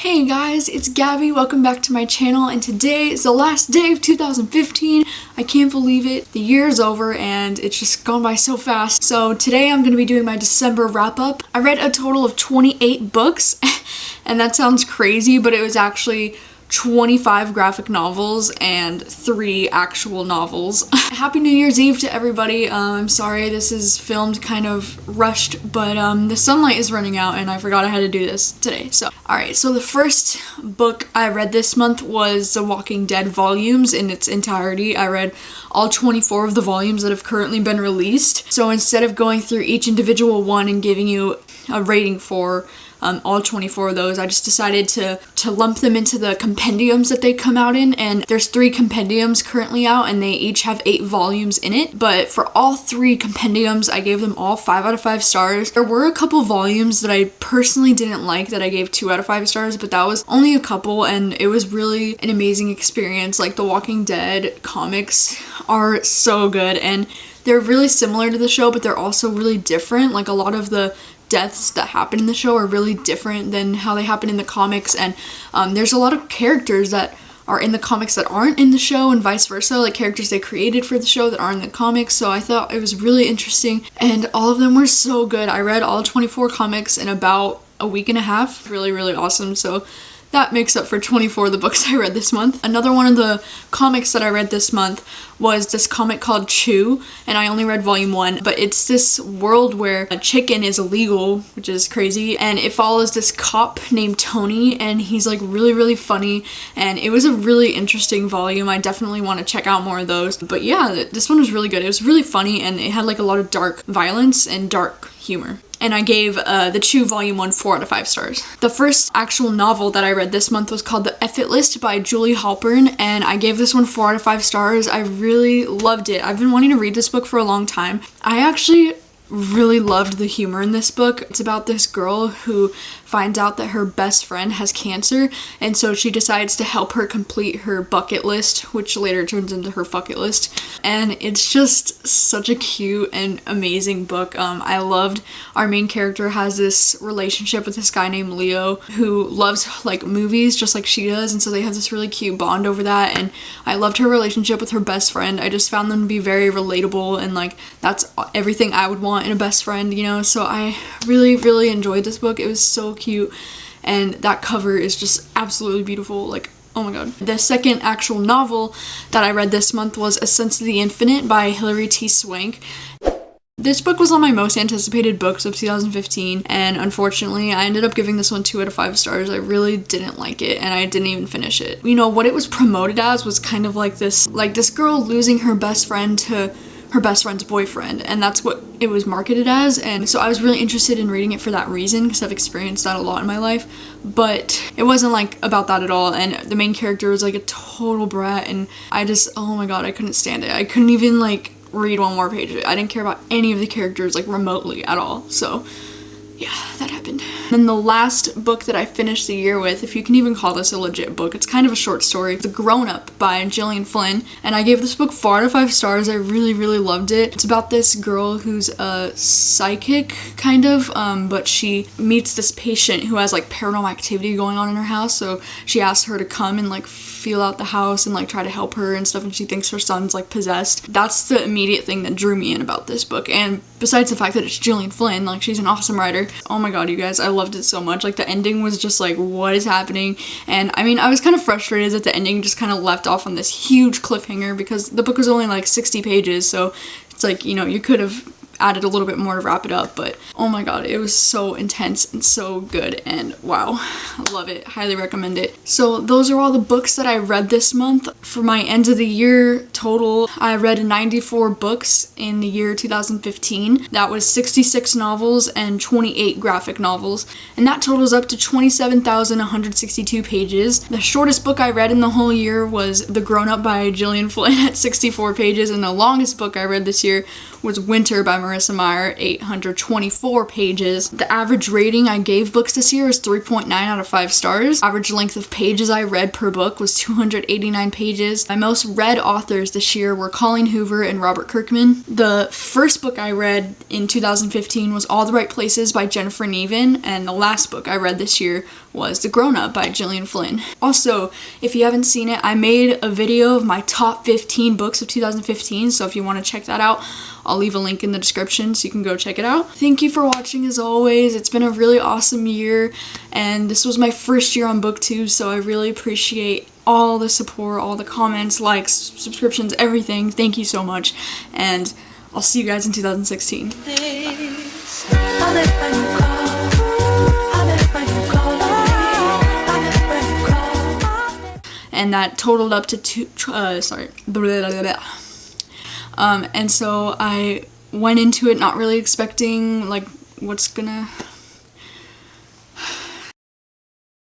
Hey guys, it's Gabby. Welcome back to my channel, and today is the last day of 2015. I can't believe it. The year is over and it's just gone by so fast. So today I'm going to be doing my December wrap-up. I read a total of 28 books and that sounds crazy, but it was actually 25 graphic novels and 3 actual novels. Happy New Year's Eve to everybody. I'm sorry this is filmed kind of rushed, but the sunlight is running out and I forgot I had to do this today. So, alright, so the first book I read this month was The Walking Dead volumes in its entirety. I read all 24 of the volumes that have currently been released. So instead of going through each individual one and giving you a rating for all 24 of those, I just decided to lump them into the compendiums that they come out in, and there's 3 compendiums currently out and they each have 8 volumes in it. But for all 3 compendiums, I gave them all 5 out of 5 stars. There were a couple volumes that I personally didn't like that I gave 2 out of 5 stars, but that was only a couple and it was really an amazing experience. Like, the Walking Dead comics are so good and they're really similar to the show, but they're also really different. Like, a lot of the deaths that happen in the show are really different than how they happen in the comics, and there's a lot of characters that are in the comics that aren't in the show and vice versa, like characters they created for the show that aren't in the comics. So I thought it was really interesting and all of them were so good. I read all 24 comics in about a week and a half. Really awesome. So that makes up for 24 of the books I read this month. Another one of the comics that I read this month was this comic called Chew, and I only read volume 1, but it's this world where a chicken is illegal, which is crazy, and it follows this cop named Tony, and he's like really funny, and it was a really interesting volume. I definitely want to check out more of those. But yeah, this one was really good. It was really funny and it had like a lot of dark violence and dark humor. And I gave the Chew Volume 1 4 out of 5 stars. The first actual novel that I read this month was called The Effort List by Julie Halpern, and I gave this one 4 out of 5 stars. I really loved it. I've been wanting to read this book for a long time. I actually really loved the humor in this book. It's about this girl who finds out that her best friend has cancer, and so she decides to help her complete her bucket list, which later turns into her fucket list. And it's just such a cute and amazing book. I loved our main character has this relationship with this guy named Leo who loves like movies just like she does, and so they have this really cute bond over that. And I loved her relationship with her best friend. I just found them to be very relatable, and like that's everything I would want in a best friend, you know. So I really enjoyed this book. It was so cute, and that cover is just absolutely beautiful. Like, oh my god. The second actual novel that I read this month was A Sense of the Infinite by Hilary T. Swank. This book was on my most anticipated books of 2015, and unfortunately I ended up giving this one 2 out of 5 stars. I really didn't like it and I didn't even finish it. You know, what it was promoted as was kind of like this girl losing her best friend to her best friend's boyfriend, and that's what it was marketed as. And so I was really interested in reading it for that reason, because I've experienced that a lot in my life, but it wasn't like about that at all. And the main character was like a total brat, and I just, oh my god, I couldn't stand it. I couldn't even like read one more page of it. I didn't care about any of the characters like remotely at all. So yeah, that happened. Then the last book that I finished the year with, if you can even call this a legit book, it's kind of a short story, The Grown Up by Gillian Flynn, and I gave this book 4 out of 5 stars. I really loved it. It's about this girl who's a psychic, kind of, but she meets this patient who has like paranormal activity going on in her house, so she asks her to come and like feel out the house and like try to help her and stuff, and she thinks her son's like possessed. That's the immediate thing that drew me in about this book, and besides the fact that it's Gillian Flynn, like she's an awesome writer. Oh my god, you guys, I loved it so much. Like, the ending was just like, what is happening? And I mean, I was kind of frustrated that the ending just kind of left off on this huge cliffhanger, because the book was only like 60 pages, so it's like, you know, you could have added a little bit more to wrap it up, but oh my god, it was so intense and so good, and wow, I love it. Highly recommend it. So those are all the books that I read this month. For my end of the year total, I read 94 books in the year 2015. That was 66 novels and 28 graphic novels, and that totals up to 27,162 pages. The shortest book I read in the whole year was The Grown Up by Gillian Flynn at 64 pages, and the longest book I read this year was Winter by Marissa Meyer, 824 pages. The average rating I gave books this year was 3.9 out of 5 stars. Average length of pages I read per book was 289 pages. My most read authors authors this year were Colleen Hoover and Robert Kirkman. The first book I read in 2015 was All the Right Places by Jennifer Niven, and the last book I read this year was The Grown Up by Gillian Flynn. Also, if you haven't seen it, I made a video of my top 15 books of 2015, so if you want to check that out, I'll leave a link in the description so you can go check it out. Thank you for watching as always. It's been a really awesome year, and this was my first year on BookTube, so I really appreciate all the support, all the comments, likes, subscriptions, everything. Thank you so much, and I'll see you guys in 2016. And that totaled up to and so I went into it not really expecting like what's gonna